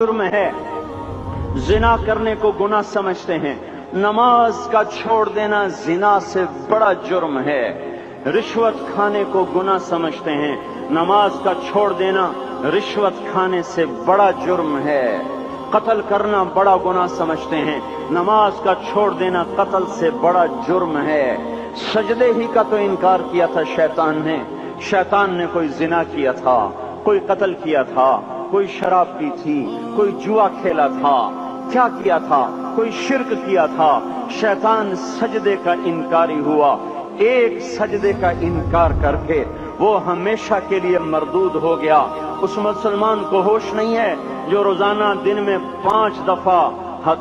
जुर्म है, जिना करने को गुनाह समझते हैं। नमाज का छोड़ देना जिना से बड़ा जुर्म है। रिश्वत खाने को गुनाह समझते हैं, नमाज का छोड़ देना रिश्वत खाने से बड़ा जुर्म है। कत्ल करना बड़ा गुनाह समझते हैं, नमाज का छोड़ देना कत्ल से बड़ा जुर्म है। सजदे ही का तो इनकार किया था शैतान ने कोई जिना किया था, कोई कत्ल किया था, कोई शराब पी थी, कोई जुआ खेला था, क्या किया था, कोई शिर्क किया था। शैतान सजदे का इनकारी हुआ, एक सजदे का इनकार करके वो हमेशा के लिए मरदूद हो गया। उस मुसलमान को होश नहीं है जो रोजाना दिन में 5 दफा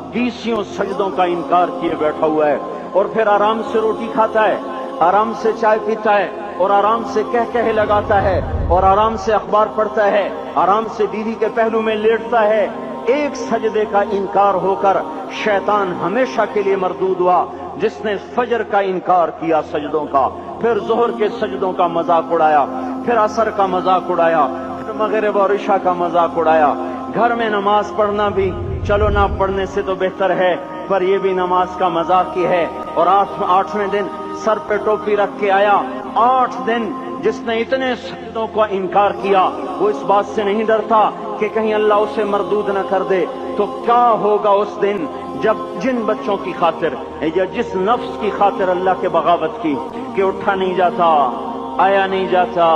20 सजदों का इनकार किए बैठा हुआ है और फिर आराम से रोटी खाता है, आराम से चाय पीता है और आराम से कह लगाता है और आराम से अखबार पढ़ता है, आराम से दीदी के पहलू में लेटता है। एक सजदे का इनकार होकर शैतान हमेशा के लिए मरदूद हुआ। जिसने फजर का इनकार किया सजदों का, फिर जोहर के सजदों का मजाक उड़ाया, फिर असर का मजाक उड़ाया, फिर मगरिब और इशा का मजाक उड़ाया। घर में नमाज पढ़ना भी चलो ना पढ़ने से तो बेहतर है, पर यह भी नमाज का मजाक ही है। और 8वें दिन सर पे टोपी रख के आया। 8 दिन जिसने इतने सजदों का इनकार किया, वो इस बात से नहीं डरता कि कहीं अल्लाह उसे मरदूद न कर दे। तो क्या होगा उस दिन जब जिन बच्चों की खातिर या जिस नफ्स की खातिर अल्लाह के बगावत की कि उठा नहीं जाता, आया नहीं जाता,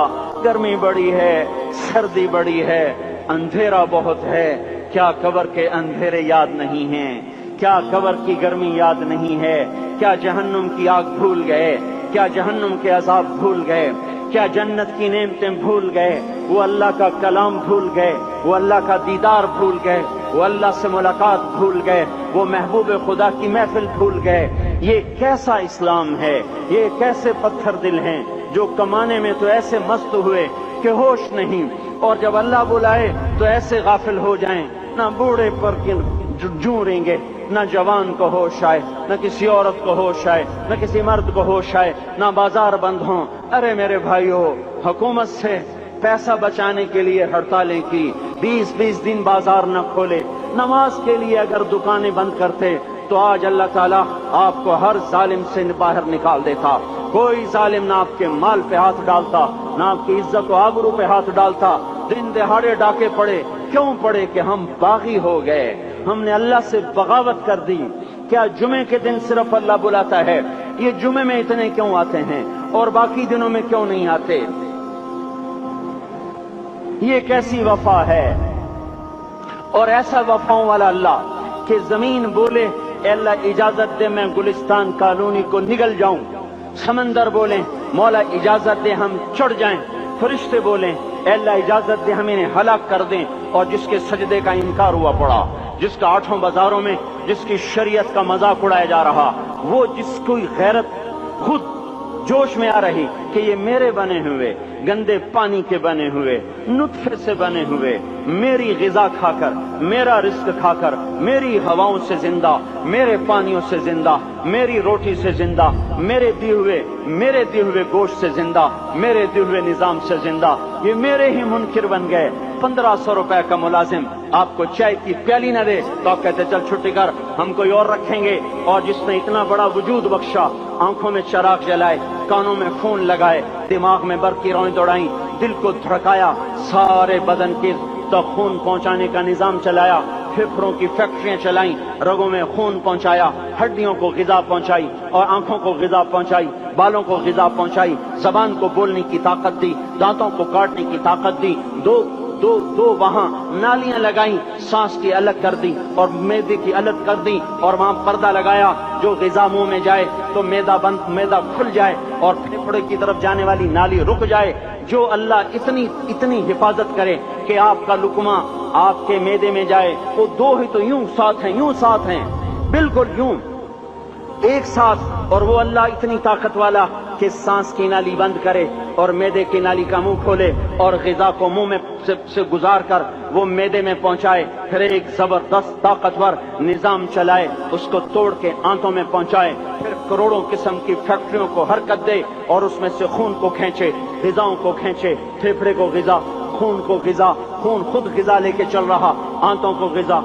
गर्मी बड़ी है, सर्दी बड़ी है, अंधेरा बहुत है। क्या कब्र के अंधेरे याद नहीं हैं? क्या कब्र की गर्मी याद नहीं है? क्या जहन्नुम की आग भूल गए? क्या जहन्नुम के अजाब भूल गए? क्या जन्नत की नेमतें भूल गए? वो अल्लाह का कलाम भूल गए, वो अल्लाह का दीदार भूल गए, वो अल्लाह से मुलाकात भूल गए, वो महबूब खुदा की महफिल भूल गए। ये कैसा इस्लाम है? ये कैसे पत्थर दिल हैं जो कमाने में तो ऐसे मस्त हुए कि होश नहीं, और जब अल्लाह बुलाए तो ऐसे गाफिल हो जाएं, ना बूढ़े पर जूरेंगे, न जवान को होश आए, न किसी औरत को होश आए, न किसी मर्द को होश आए, न बाजार बंद हों। अरे मेरे भाइयों, हुकूमत से पैसा बचाने के लिए हड़तालें की, 20-20 दिन बाजार न खोले, नमाज के लिए अगर दुकानें बंद करते तो आज अल्लाह ताला आपको हर जालिम से बाहर निकाल देता। कोई जालिम ना आपके माल पे हाथ डालता, ना आपकी इज्जत व आबरू पे हाथ डालता। दिन दहाड़े डाके पड़े, क्यों पड़े? कि हम बागी हो गए, हमने अल्लाह से बगावत कर दी। क्या जुमे के दिन सिर्फ अल्लाह बुलाता है? ये जुमे में इतने क्यों आते हैं और बाकी दिनों में क्यों नहीं आते? ये कैसी वफा है? और ऐसा वफाओं वाला अल्लाह कि जमीन बोले अल्लाह इजाजत दे मैं गुलिस्तान कॉलोनी को निगल जाऊं, समंदर बोले मौला इजाजत दे हम चढ़ जाएं, फरिश्ते बोले अल्लाह इजाजत दे हम इन्हें हलाक कर दें। और जिसके सजदे का इनकार हुआ पड़ा, जिसका 8 बाजारों में जिसकी शरीयत का मजाक उड़ाया जा रहा, वो जिसको गैरत खुद जोश में आ रही कि ये मेरे बने हुए गंदे पानी के बने हुए नुत्फे से बने हुए, मेरी गिजा खाकर, मेरा रिस्क खाकर, मेरी हवाओं से जिंदा, मेरे पानियों से जिंदा, मेरी रोटी से जिंदा, मेरे दिए हुए गोश्त से जिंदा, मेरे दिए हुए निजाम से जिंदा, ये मेरे ही मुनकिर बन गए। 1500 रुपए का मुलाजिम आपको चाय की प्याली न दे तो आप कहते चल छुट्टी कर, हम कोई और रखेंगे। और जिसने इतना बड़ा वजूद बख्शा, आंखों में चराग जलाए, कानों में खून लगाए, दिमाग में बर्फ की रौएं दौड़ाई, दिल को धड़काया, सारे बदन के तक खून पहुंचाने का निजाम चलाया, फेफड़ों की फैक्ट्रियां चलाई, रगों में खून पहुंचाया, हड्डियों को गिजा पहुंचाई और आंखों को गिजा पहुंचाई, बालों को गिजा पहुंचाई, जबान को बोलने की ताकत दी, दांतों को काटने की ताकत दी, दो वहां नालियां लगाई, सांस की अलग कर दी और मैदे की अलग कर दी, और वहां पर्दा लगाया जो ग़िज़ा मुंह में जाए तो मैदा खुल जाए और फेफड़े की तरफ जाने वाली नाली रुक जाए। जो अल्लाह इतनी हिफाजत करे कि आपका लुकमा आपके मैदे में जाए, वो 2 ही तो यूं साथ हैं, बिल्कुल यूं एक साथ। और वो अल्लाह इतनी ताकत वाला कि सांस की नाली बंद करे और मैदे की नाली का मुंह खोले और ग़िज़ा को मुंह में से गुजार कर वो मैदे में पहुंचाए, फिर एक जबरदस्त ताकतवर निजाम चलाए, उसको तोड़ के आंतों में पहुंचाए, फिर करोड़ों किस्म की फैक्ट्रियों को हरकत दे और उसमें से खून को खींचे, ग़िज़ाओं को खींचे, फेफड़े को ग़िज़ा, खून को ग़िज़ा, خون خود غذا لے کے چل رہا، آنتوں کو غذا،